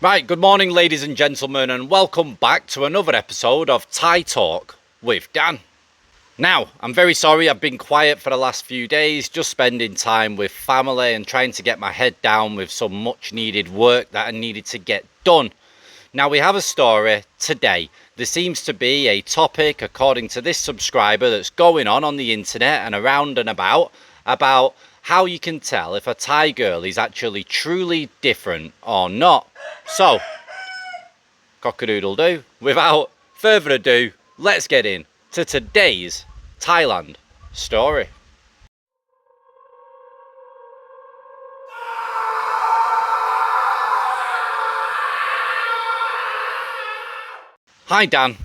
Right, good morning ladies and gentlemen, and welcome back to another episode of Thai Talk with Dan. Now, I'm very sorry I've been quiet for the last few days, just spending time with family and trying to get my head down with some much needed work that I needed to get done. Now we have a story today. There seems to be a topic, according to this subscriber, that's going on the internet and around and about how you can tell if a Thai girl is actually truly different or not. So, cock-a-doodle-doo, without further ado, let's get in to today's Thailand story. Hi Dan,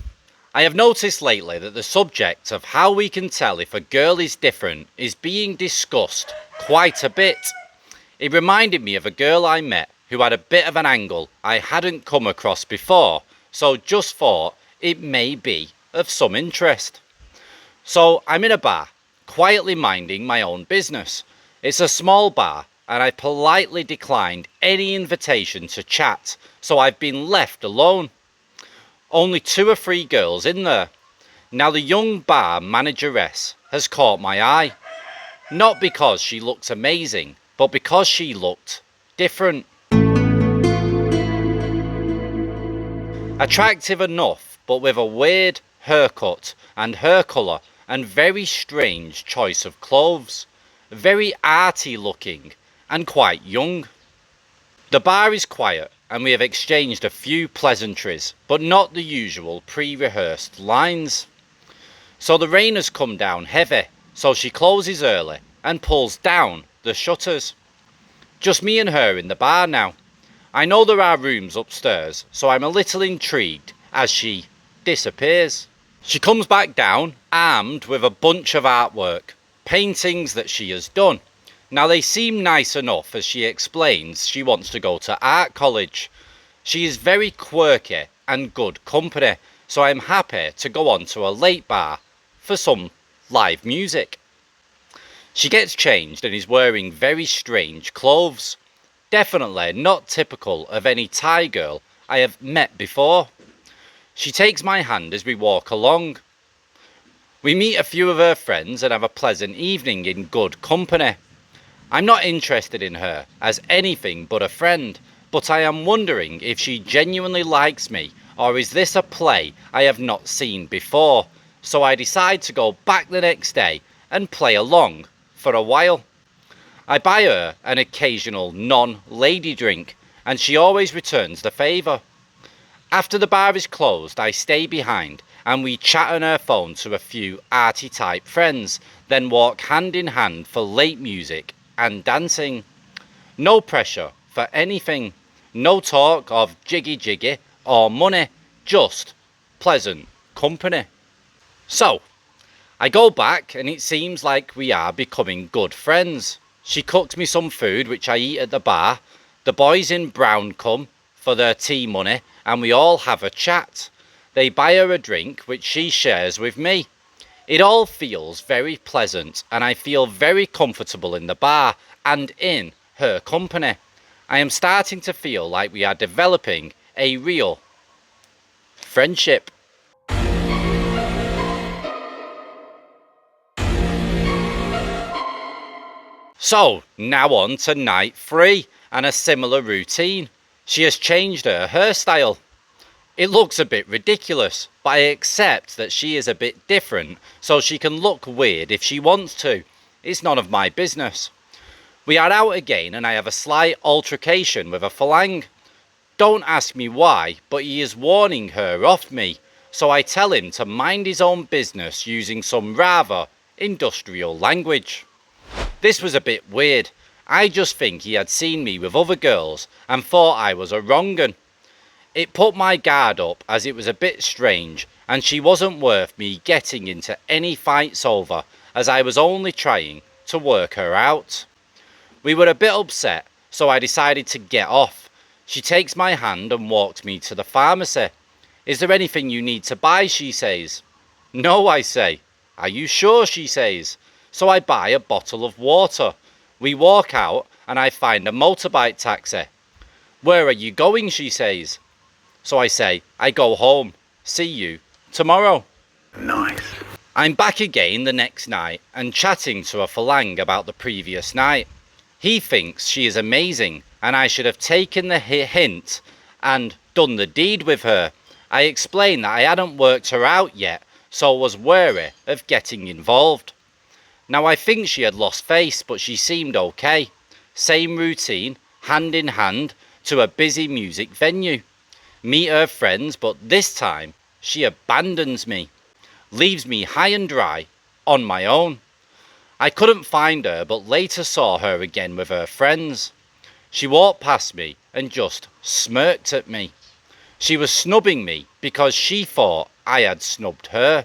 I have noticed lately that the subject of how we can tell if a girl is different is being discussed quite a bit. It reminded me of a girl I met who had a bit of an angle I hadn't come across before, so just thought it may be of some interest. So I'm in a bar, quietly minding my own business. It's a small bar and I politely declined any invitation to chat, so I've been left alone. Only 2 or 3 girls in there. Now the young bar manageress has caught my eye. Not because she looked amazing, but because she looked different. Attractive enough, but with a weird haircut and hair colour and very strange choice of clothes. Very arty looking and quite young. The bar is quiet and we have exchanged a few pleasantries, but not the usual pre-rehearsed lines. So the rain has come down heavy, so she closes early and pulls down the shutters. Just me and her in the bar now. I know there are rooms upstairs, so I'm a little intrigued as she disappears. She comes back down, armed with a bunch of artwork, paintings that she has done. Now they seem nice enough as she explains she wants to go to art college. She is very quirky and good company, so I'm happy to go on to a late bar for some live music. She gets changed and is wearing very strange clothes. Definitely not typical of any Thai girl I have met before. She takes my hand as we walk along. We meet a few of her friends and have a pleasant evening in good company. I'm not interested in her as anything but a friend, but I am wondering if she genuinely likes me, or is this a play I have not seen before? So I decide to go back the next day and play along for a while. I buy her an occasional non-lady drink, and she always returns the favour. After the bar is closed, I stay behind and we chat on her phone to a few arty type friends, then walk hand in hand for late music and dancing. No pressure for anything. No talk of jiggy jiggy or money, just pleasant company. So, I go back and it seems like we are becoming good friends. She cooks me some food which I eat at the bar. The boys in brown come for their tea money and we all have a chat. They buy her a drink which she shares with me. It all feels very pleasant and I feel very comfortable in the bar and in her company. I am starting to feel like we are developing a real friendship. So, now on to night 3 and a similar routine. She has changed her hairstyle. It looks a bit ridiculous, but I accept that she is a bit different, so she can look weird if she wants to. It's none of my business. We are out again and I have a slight altercation with a Falang. Don't ask me why, but he is warning her off me, so I tell him to mind his own business using some rather industrial language. This was a bit weird. I just think he had seen me with other girls and thought I was a wrong 'un. It put my guard up as it was a bit strange and she wasn't worth me getting into any fights over, as I was only trying to work her out. We were a bit upset, so I decided to get off. She takes my hand and walked me to the pharmacy. Is there anything you need to buy, she says. No, I say. Are you sure, she says. So I buy a bottle of water. We walk out and I find a motorbike taxi. Where are you going? She says. So I say, I go home. See you tomorrow. Nice. I'm back again the next night and chatting to a Falang about the previous night. He thinks she is amazing and I should have taken the hint and done the deed with her. I explained that I hadn't worked her out yet, so was wary of getting involved. Now I think she had lost face, but she seemed okay. Same routine, hand in hand, to a busy music venue. Meet her friends, but this time she abandons me. Leaves me high and dry, on my own. I couldn't find her, but later saw her again with her friends. She walked past me and just smirked at me. She was snubbing me because she thought I had snubbed her.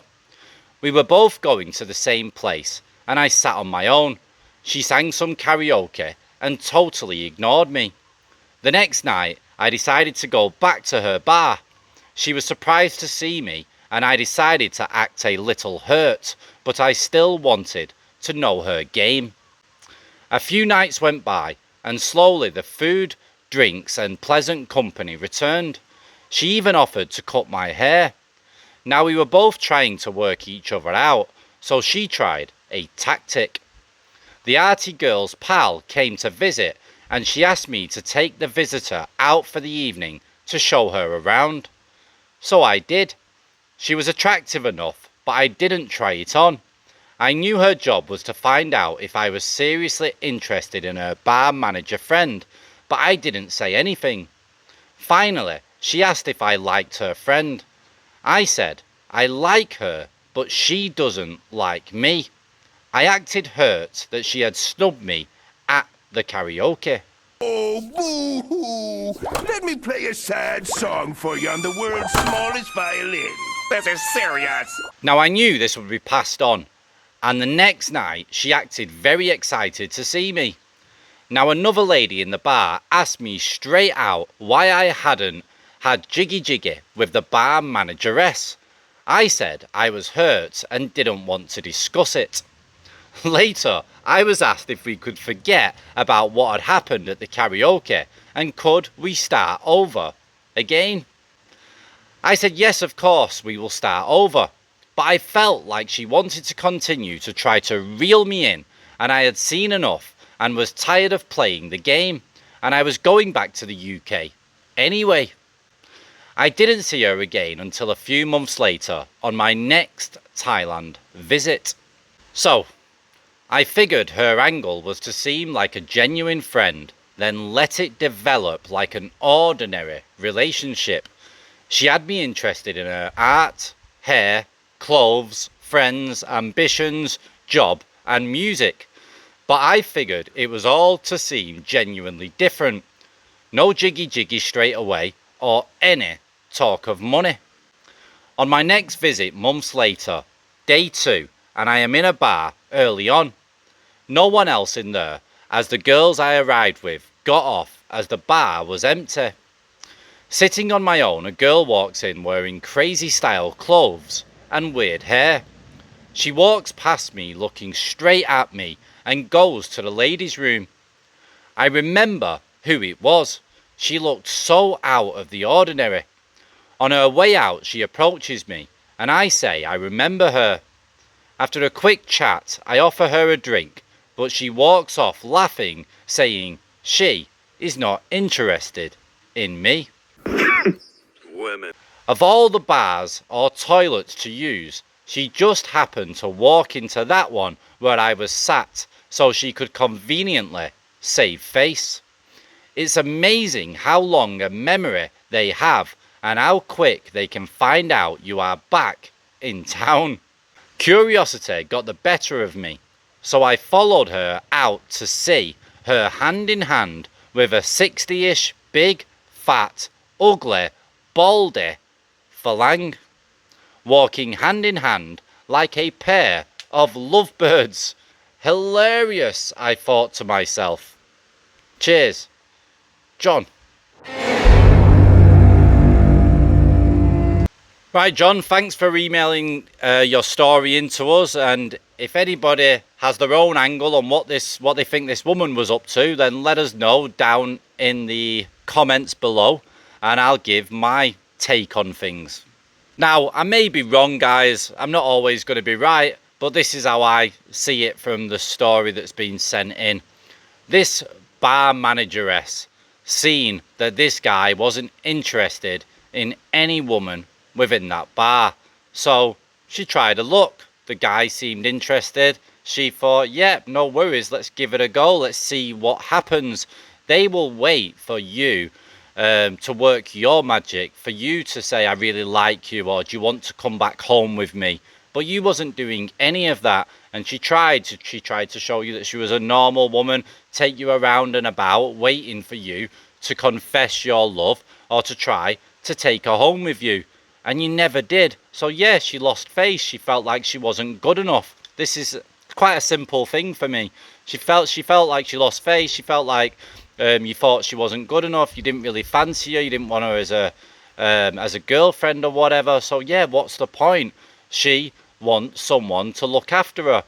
We were both going to the same place, and I sat on my own. She sang some karaoke and totally ignored me. The next night, I decided to go back to her bar. She was surprised to see me, and I decided to act a little hurt, but I still wanted to know her game. A few nights went by, and slowly the food, drinks, and pleasant company returned. She even offered to cut my hair. Now we were both trying to work each other out, so she tried a tactic. The arty girl's pal came to visit, and she asked me to take the visitor out for the evening to show her around. So I did. She was attractive enough, but I didn't try it on. I knew her job was to find out if I was seriously interested in her bar manager friend, but I didn't say anything. Finally, she asked if I liked her friend. I said, I like her, but she doesn't like me. I acted hurt that she had snubbed me at the karaoke. Oh, boo-hoo! Let me play a sad song for you on the world's smallest violin. This is serious. Now I knew this would be passed on, and the next night she acted very excited to see me. Now another lady in the bar asked me straight out why I hadn't had jiggy with the bar manageress. I said I was hurt and didn't want to discuss it. Later, I was asked if we could forget about what had happened at the karaoke and could we start over again. I said yes, of course, we will start over, but I felt like she wanted to continue to try to reel me in, and I had seen enough and was tired of playing the game, and I was going back to the UK anyway. I didn't see her again until a few months later on my next Thailand visit. So, I figured her angle was to seem like a genuine friend, then let it develop like an ordinary relationship. She had me interested in her art, hair, clothes, friends, ambitions, job, and music. But I figured it was all to seem genuinely different. No jiggy straight away, or any talk of money. On my next visit months later, day 2, and I am in a bar early on. No one else in there, as the girls I arrived with got off as the bar was empty. Sitting on my own, a girl walks in wearing crazy style clothes and weird hair. She walks past me looking straight at me and goes to the ladies' room. I remember who it was. She looked so out of the ordinary. On her way out, she approaches me and I say I remember her. After a quick chat, I offer her a drink, but she walks off laughing, saying she is not interested in me. Women. Of all the bars or toilets to use, she just happened to walk into that one where I was sat, so she could conveniently save face. It's amazing how long a memory they have and how quick they can find out you are back in town. Curiosity got the better of me, so I followed her out to see her hand in hand with a 60-ish big, fat, ugly, baldy Falang, walking hand in hand like a pair of lovebirds. Hilarious, I thought to myself. Cheers, John. Right, John, thanks for emailing your story into us. And if anybody has their own angle on what they think this woman was up to, then let us know down in the comments below, and I'll give my take on things. Now, I may be wrong, guys. I'm not always going to be right, but this is how I see it from the story that's been sent in. This bar manageress seen that this guy wasn't interested in any woman within that bar. So she tried a look. The guy seemed interested. She thought, yeah, no worries, let's give it a go. Let's see what happens. They will wait for you to work your magic, for you to say, I really like you, or do you want to come back home with me? But you wasn't doing any of that. And she tried to show you that she was a normal woman, take you around and about, waiting for you to confess your love or to try to take her home with you. And you never did. So yeah, she lost face. She felt like she wasn't good enough. This is quite a simple thing for me. She felt like she lost face. She felt like you thought she wasn't good enough. You didn't really fancy her. You didn't want her as a girlfriend or whatever. So yeah, what's the point? She wants someone to look after her.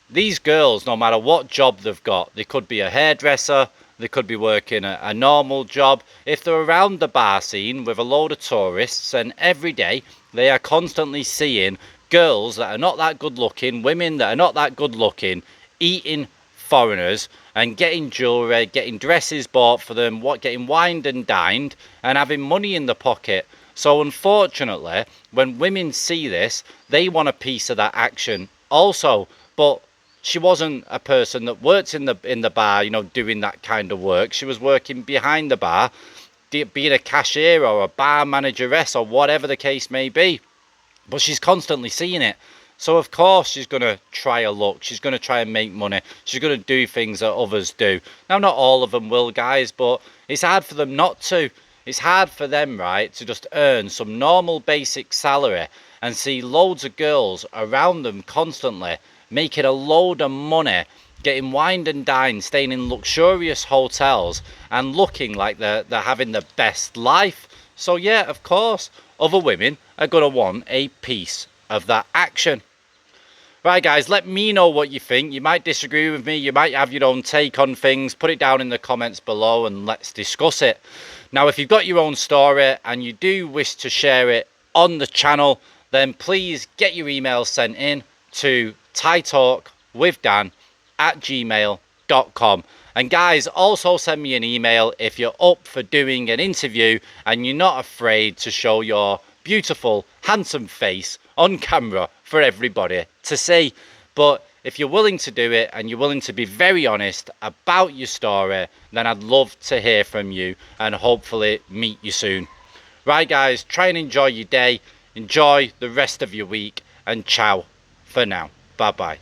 These girls, no matter what job they've got, they could be a hairdresser, they could be working a normal job. If they're around the bar scene with a load of tourists, and every day they are constantly seeing girls that are not that good looking, women that are not that good looking, eating foreigners and getting jewellery, getting dresses bought for them, getting wined and dined and having money in the pocket. So unfortunately, when women see this, they want a piece of that action also. But she wasn't a person that worked in the bar, you know, doing that kind of work. She was working behind the bar, being a cashier or a bar manageress or whatever the case may be. But she's constantly seeing it. So of course she's going to try a look. She's going to try and make money. She's going to do things that others do. Now, not all of them will, guys, but it's hard for them not to. It's hard for them, right, to just earn some normal basic salary and see loads of girls around them constantly making a load of money, getting wined and dined, staying in luxurious hotels and looking like they're having the best life. So yeah, of course, other women are going to want a piece of that action. Right, guys, let me know what you think. You might disagree with me. You might have your own take on things. Put it down in the comments below and let's discuss it. Now, if you've got your own story and you do wish to share it on the channel, then please get your email sent in to thaitalkwithdan@gmail.com. And guys, also send me an email if you're up for doing an interview and you're not afraid to show your beautiful, handsome face on camera for everybody to see. But if you're willing to do it and you're willing to be very honest about your story, then I'd love to hear from you and hopefully meet you soon. Right, guys, try and enjoy your day, enjoy the rest of your week, and ciao for now. Bye bye.